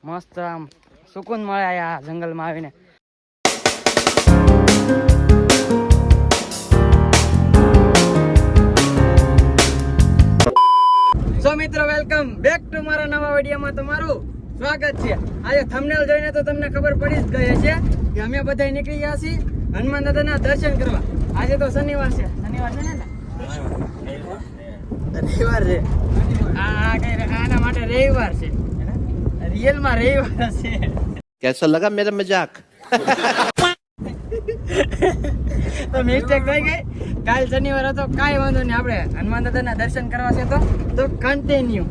મસ્ત આમ સુકૂન મળે આ જંગલમાં આવીને. સો મિત્રો, વેલકમ બેક ટુ મારા નવા વિડીયોમાં તમારું સ્વાગત છે. આજે થંબનેલ જોઈને તો તમને ખબર પડી જ ગઈ છે કે અમે બધા નીકળી ગયા છીએ હનુમાન દાદાના દર્શન કરવા. આજે તો શનિવાર છે. શનિવાર છે ને? રવિવાર છે. આના માટે રવિવાર છે. રિયલમાં રવિવાર છે. कैसा लगा मेरा मजाक? તો મિસ્ટેક થઈ ગઈ. કાલ શનિવાર હતો, કાંઈ વાંધો નહીં. આપણે હનુમાન દાદાના દર્શન કરવા છે તો કન્ટિન્યુ.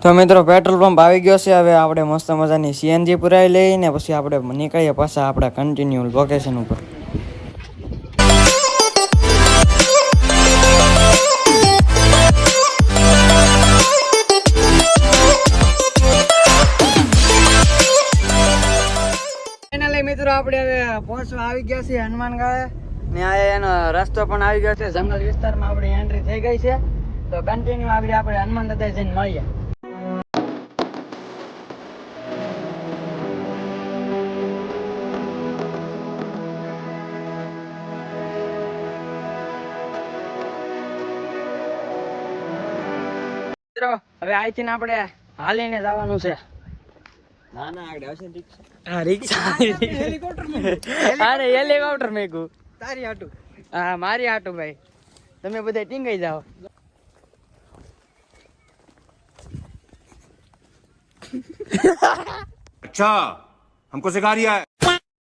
તો મિત્રો, પેટ્રોલ પંપ આવી ગયો છે. હવે આપણે મસ્ત મજાની સીએનજી પુરાવી લઈને પછી આપણે નીકળીએ પાછા આપણે કન્ટિન્યુ લોકેશન ઉપર. ફાઇનલી મિત્રો, આપણે હવે પહોંચવા આવી ગયા છીએ હનુમાન ગાળે ને. આ એનો રસ્તો પણ આવી ગયો છે. જંગલ વિસ્તારમાં આપણી એન્ટ્રી થઈ ગઈ છે. તો કન્ટિન્યુ આપણે હનુમાન દાદા જઈને મળીએ. હવે અહીંથી આપણે હાલીને જવાનું છે. હેલિકોપ્ટર મેકું તારી હાટું. હા, મારી હાટું ભાઈ. તમે બધા ટીંગાઈ જાઓ. अच्छा हमको सिखा रिया है.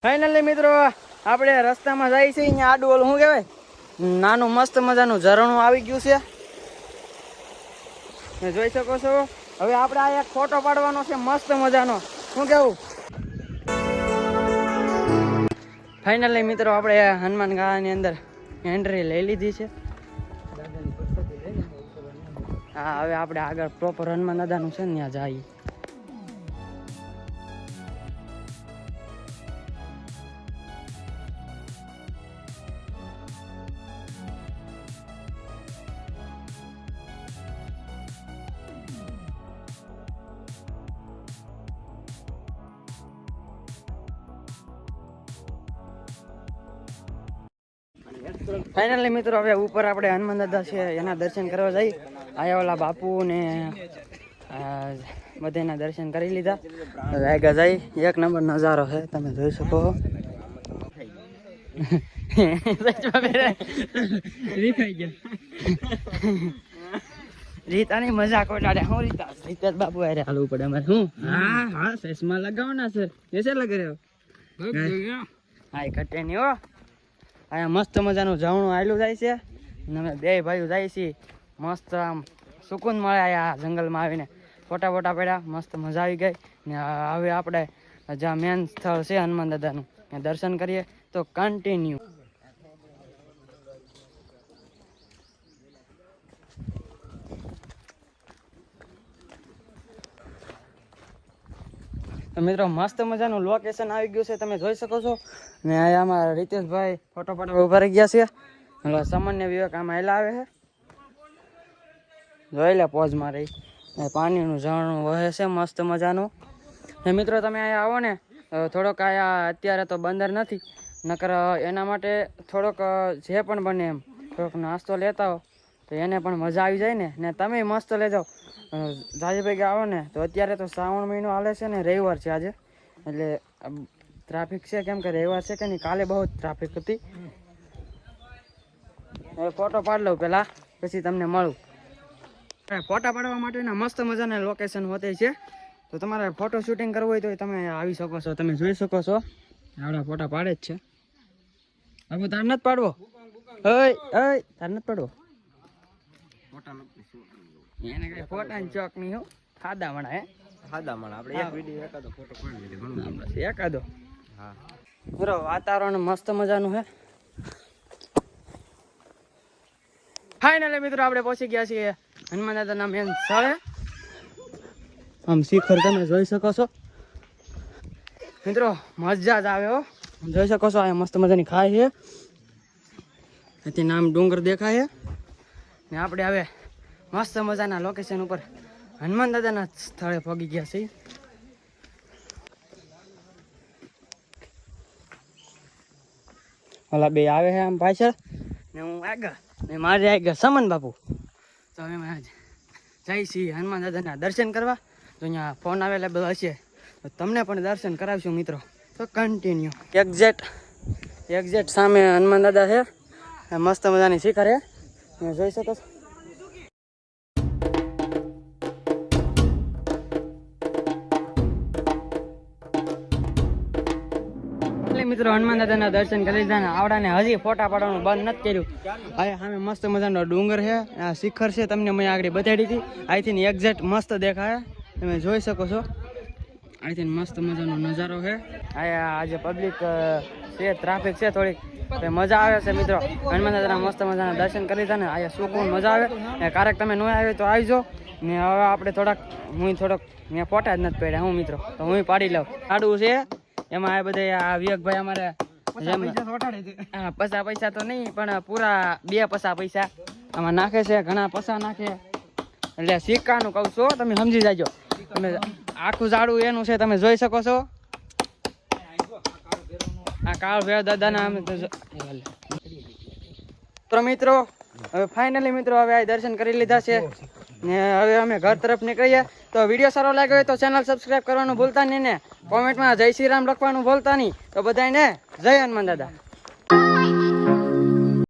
ફાઇનલી મિત્રો, આપણે રસ્તામાં જાય છે. અહીંયા આડું ઓલું શું કહેવાય, નાનું મસ્ત મજાનું ઝરણું આવી ગયું છે. જોઈ શકો છો. હવે આપણે આ એક ફોટો પાડવાનો છે મસ્ત મજાનો. શું કેવું? ફાઇનલી મિત્રો, આપણે હનુમાન ગાળાની અંદર એન્ટ્રી લઈ લીધી છે. હા, હવે આપણે આગળ પ્રોપર હનુમાન દાદાનું છે ને ત્યાં જઈએ. ફાઇનલી મિત્રો, હવે ઉપર આપણે હનુમાન દાદા છે એના દર્શન કરવા જઈએ. આયા ઓલા બાપુ ને બધાના દર્શન કરી લીધા. હવે આગળ જઈ. એક નંબર નજારો છે, તમે જોઈ શકો. રીતાની મજાક ઉડાડે. હું રીતા બાપુ અરે હાલવું પડે અમારે. હું હા ચશ્મા લગાવવાના સર. કેસે લગે રહ્યો? હા, ઘટે નહીં હો. અહીંયા મસ્ત મજાનું ઝરણું આવેલું જાય છે. અમે બે ભાઈઓ જાય છીએ. મસ્ત આમ સુકૂન મળે આ જંગલમાં આવીને. ફોટા પડ્યા. મસ્ત મજા આવી ગઈ. ને હવે આપણે જ્યાં મેન સ્થળ છે હનુમાન દાદાનું ત્યાં દર્શન કરીએ. તો કન્ટિન્યુ. તો મિત્રો, મસ્ત મજાનું લોકેશન આવી ગયું છે, તમે જોઈ શકો છો. ને અહીંયા અમારા રીતેશભાઈ ફોટો પાડવા ઉભા રહી ગયા છે. એટલે સામાન્ય વિવેક આમાં હેલા આવે છે. જોઈ લે પોઝ મારી. પાણીનું ઝરણું વહે છે મસ્ત મજાનું. ને મિત્રો, તમે અહીંયા આવો ને થોડોક અહીંયા અત્યારે તો બંદર નથી, નકર એના માટે થોડોક જે પણ બને એમ થોડોક નાસ્તો લેતા હો તો એને પણ મજા આવી જાય ને તમે મસ્ત લઈ જાઓ. જાજે ભેગા આવો ને તો અત્યારે તો શ્રાવણ મહિનો હાલે છે ને રવિવાર છે આજે, એટલે ટ્રાફિક છે. કેમ કે રવિવાર છે કે નહીં, કાલે બહુ ટ્રાફિક હતી. હવે ફોટો પાડી લઉં પહેલાં, પછી તમને મળું. ફોટા પાડવા માટેના મસ્ત મજાના લોકેશન હોતે છે. તો તમારે ફોટો શૂટિંગ કરવું હોય તો તમે આવી શકો છો. તમે જોઈ શકો છો આવડા ફોટા પાડે જ છે. હવે તાર નથી પાડવો. તાર નથી પાડવો. એને કઈ ફોટાની ચોક નહીં હો. ખાધા મણા આપણે એક વિડિયો એકાદો ફોટો પાડી લીધો. એકાદો. હા બરો, વાતાવરણ મસ્ત મજાનું છે. ફાઇનલી મિત્રો, આપણે પહોંચી ગયા છીએ હનુમાન દાદાના મેન સ્થળે. આમ શિખર તમે જોઈ શકો છો મિત્રો, મજા જ આવે હો. જોઈ શકો છો આ મસ્ત મજાની ખાઈ છે, ત્યાંથી નામ ડુંગર દેખાય છે ને આપણે હવે મસ્ત મજાના લોકેશન ઉપર હનુમાન દાદાના સ્થળે પહોંચી ગયા છીએ. ઓલા બે આવે છે આમ પાછળ ને હું આગળ ને મારે આગળ સમન બાપુ. તો અમે જઈ છીએ હનુમાન દાદાના દર્શન કરવા. તો અહીંયા ફોન અવેલેબલ હશે તો તમને પણ દર્શન કરાવશું મિત્રો. તો કન્ટિન્યુ એક્ઝેક્ટ સામે હનુમાન દાદા છે, મસ્ત મજાની શિખર છે, તમે જોઈ શકો છો. મિત્રો હનુમાન દાદાના દર્શન કરી લીધા ને આવડાને હજી ફોટા પાડવાનું બંધ નથી કર્યું. હવે સામે મસ્ત મજાનો ડુંગર છે, આ શિખર છે, તમને મેં આગળ બતાડી હતી. અહીંથી એક્ઝેક્ટ મસ્ત દેખાય, તમે જોઈ શકો છો. અહીંથી મસ્ત મજાનો નજારો છે. આજે પબ્લિક છે, ટ્રાફિક છે થોડીક, મજા આવે છે મિત્રો. હનુમાન દાદાના મસ્ત મજાના દર્શન કરી લીધા ને અહીંયા સુકૂન મજા આવે. ક્યારેક તમે ન આવે તો આવજો ને. હવે આપણે થોડાક મેં ફોટા જ નથી પાડ્યા હું મિત્રો, તો હું પાડી લઉં. સાડું છે એમાં આ બધા આ વિવેકભાઈ અમારે પૈસા તો નહીં પણ પૂરા 2 પૈસા આમાં નાખે છે, ઘણા પૈસા નાખે. એટલે સિક્કાનું કહું છું, તમે સમજી જાજો. તમે આખું ઝાડું એનું છે, તમે જોઈ શકો છો. આ કાળ ભેળ દાદાના મિત્રો હવે ફાઇનલી મિત્રો હવે આ દર્શન કરી લીધા છે ને હવે અમે ઘર તરફ નીકળીએ. તો વિડીયો સારો લાગ્યો હોય તો ચેનલ સબસ્ક્રાઇબ કરવાનું ભૂલતા નહીં ને કોમેન્ટમાં જય શ્રી રામ લખવાનું ભૂલતા નહીં. તો બધાને જય હનુમાન દાદા.